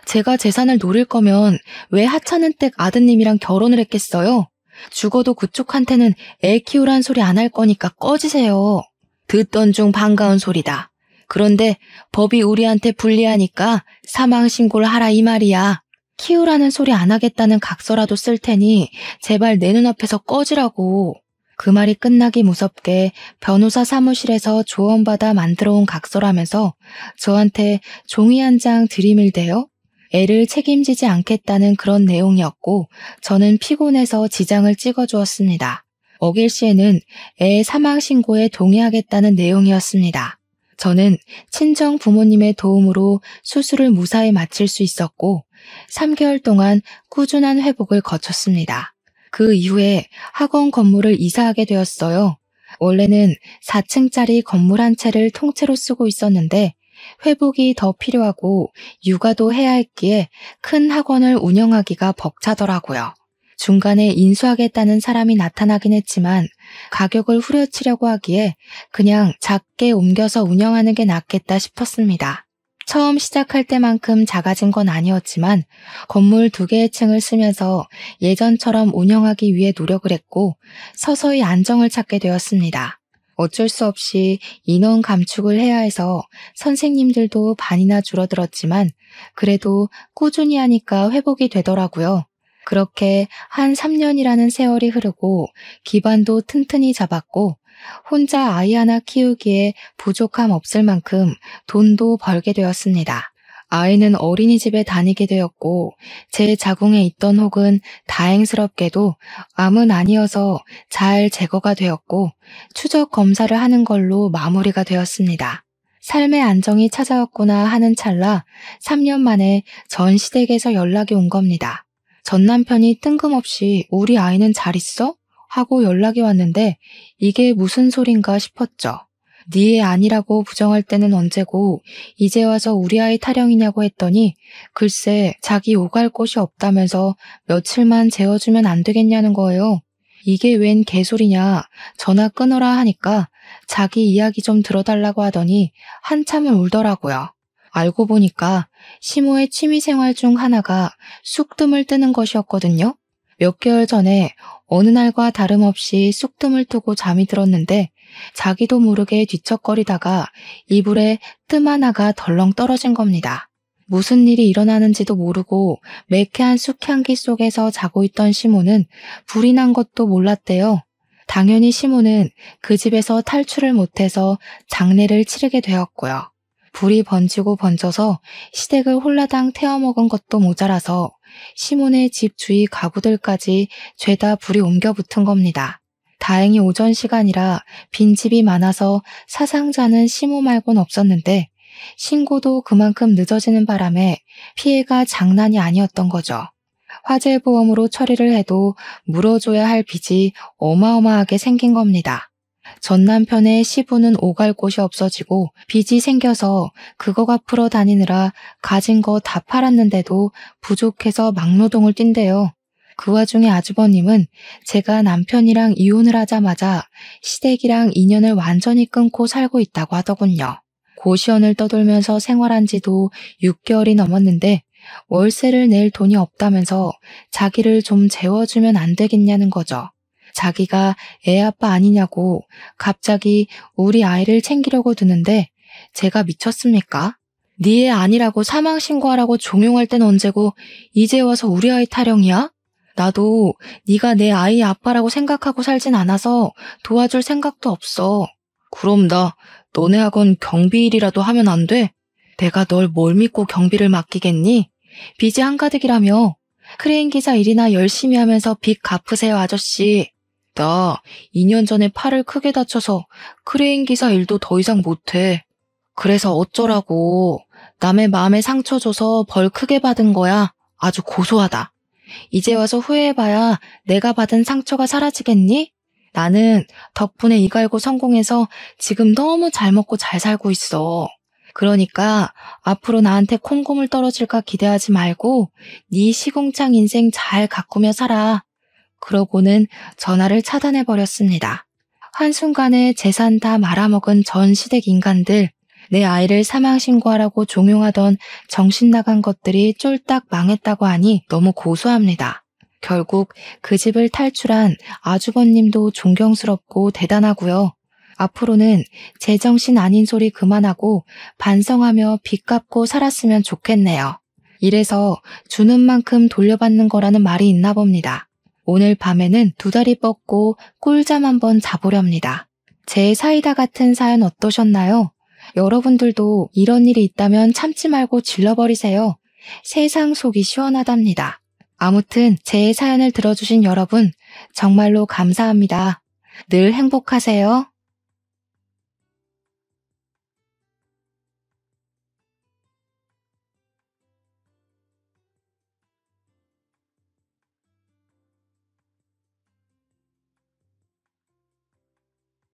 제가 재산을 노릴 거면 왜 하찮은 댁 아드님이랑 결혼을 했겠어요? 죽어도 그쪽한테는 애 키우란 소리 안 할 거니까 꺼지세요. 듣던 중 반가운 소리다. 그런데 법이 우리한테 불리하니까 사망신고를 하라 이 말이야. 키우라는 소리 안 하겠다는 각서라도 쓸 테니 제발 내 눈앞에서 꺼지라고. 그 말이 끝나기 무섭게 변호사 사무실에서 조언받아 만들어 온 각서라면서 저한테 종이 한 장 들이밀대요. 애를 책임지지 않겠다는 그런 내용이었고 저는 피곤해서 지장을 찍어주었습니다. 어길 시에는 애 사망신고에 동의하겠다는 내용이었습니다. 저는 친정 부모님의 도움으로 수술을 무사히 마칠 수 있었고 3개월 동안 꾸준한 회복을 거쳤습니다. 그 이후에 학원 건물을 이사하게 되었어요. 원래는 4층짜리 건물 한 채를 통째로 쓰고 있었는데 회복이 더 필요하고 육아도 해야 했기에 큰 학원을 운영하기가 벅차더라고요. 중간에 인수하겠다는 사람이 나타나긴 했지만 가격을 후려치려고 하기에 그냥 작게 옮겨서 운영하는 게 낫겠다 싶었습니다. 처음 시작할 때만큼 작아진 건 아니었지만 건물 2개의 층을 쓰면서 예전처럼 운영하기 위해 노력을 했고 서서히 안정을 찾게 되었습니다. 어쩔 수 없이 인원 감축을 해야 해서 선생님들도 반이나 줄어들었지만 그래도 꾸준히 하니까 회복이 되더라고요. 그렇게 한 3년이라는 세월이 흐르고 기반도 튼튼히 잡았고 혼자 아이 하나 키우기에 부족함 없을 만큼 돈도 벌게 되었습니다. 아이는 어린이집에 다니게 되었고 제 자궁에 있던 혹은 다행스럽게도 암은 아니어서 잘 제거가 되었고 추적 검사를 하는 걸로 마무리가 되었습니다. 삶의 안정이 찾아왔구나 하는 찰나 3년 만에 전 시댁에서 연락이 온 겁니다. 전 남편이 뜬금없이 우리 아이는 잘 있어? 하고 연락이 왔는데 이게 무슨 소린가 싶었죠. 네 애 아니라고 부정할 때는 언제고 이제 와서 우리 아이 타령이냐고 했더니 글쎄 자기 오갈 곳이 없다면서 며칠만 재워주면 안 되겠냐는 거예요. 이게 웬 개소리냐 전화 끊어라 하니까 자기 이야기 좀 들어달라고 하더니 한참을 울더라고요. 알고 보니까 시모의 취미생활 중 하나가 쑥뜸을 뜨는 것이었거든요. 몇 개월 전에 어느 날과 다름없이 쑥뜸을 뜨고 잠이 들었는데 자기도 모르게 뒤척거리다가 이불에 뜸 하나가 덜렁 떨어진 겁니다. 무슨 일이 일어나는지도 모르고 매캐한 쑥향기 속에서 자고 있던 시모는 불이 난 것도 몰랐대요. 당연히 시모는 그 집에서 탈출을 못해서 장례를 치르게 되었고요. 불이 번지고 번져서 시댁을 홀라당 태워먹은 것도 모자라서 시몬의 집 주위 가구들까지 죄다 불이 옮겨 붙은 겁니다. 다행히 오전 시간이라 빈집이 많아서 사상자는 시모 말곤 없었는데 신고도 그만큼 늦어지는 바람에 피해가 장난이 아니었던 거죠. 화재보험으로 처리를 해도 물어줘야 할 빚이 어마어마하게 생긴 겁니다. 전 남편의 시부는 오갈 곳이 없어지고 빚이 생겨서 그거 갚으러 다니느라 가진 거 다 팔았는데도 부족해서 막노동을 뛴대요. 그 와중에 아주버님은 제가 남편이랑 이혼을 하자마자 시댁이랑 인연을 완전히 끊고 살고 있다고 하더군요. 고시원을 떠돌면서 생활한 지도 6개월이 넘었는데 월세를 낼 돈이 없다면서 자기를 좀 재워주면 안 되겠냐는 거죠. 자기가 애 아빠 아니냐고 갑자기 우리 아이를 챙기려고 드는데 제가 미쳤습니까? 네 애 아니라고 사망신고하라고 종용할 땐 언제고 이제 와서 우리 아이 타령이야? 나도 네가 내 아이 아빠라고 생각하고 살진 않아서 도와줄 생각도 없어. 그럼 나 너네 학원 경비 일이라도 하면 안 돼? 내가 널 뭘 믿고 경비를 맡기겠니? 빚이 한가득이라며. 크레인 기사 일이나 열심히 하면서 빚 갚으세요 아저씨. 나 2년 전에 팔을 크게 다쳐서 크레인 기사 일도 더 이상 못해. 그래서 어쩌라고. 남의 마음에 상처 줘서 벌 크게 받은 거야. 아주 고소하다. 이제 와서 후회해봐야 내가 받은 상처가 사라지겠니? 나는 덕분에 이 갈고 성공해서 지금 너무 잘 먹고 잘 살고 있어. 그러니까 앞으로 나한테 콩고물 떨어질까 기대하지 말고 네 시궁창 인생 잘 가꾸며 살아. 그러고는 전화를 차단해버렸습니다. 한순간에 재산 다 말아먹은 전 시댁 인간들, 내 아이를 사망신고하라고 종용하던 정신 나간 것들이 쫄딱 망했다고 하니 너무 고소합니다. 결국 그 집을 탈출한 아주버님도 존경스럽고 대단하고요. 앞으로는 제정신 아닌 소리 그만하고 반성하며 빚 갚고 살았으면 좋겠네요. 이래서 주는 만큼 돌려받는 거라는 말이 있나 봅니다. 오늘 밤에는 2다리 뻗고 꿀잠 한번 자보렵니다. 제 사이다 같은 사연 어떠셨나요? 여러분들도 이런 일이 있다면 참지 말고 질러버리세요. 세상 속이 시원하답니다. 아무튼 제 사연을 들어주신 여러분 정말로 감사합니다. 늘 행복하세요.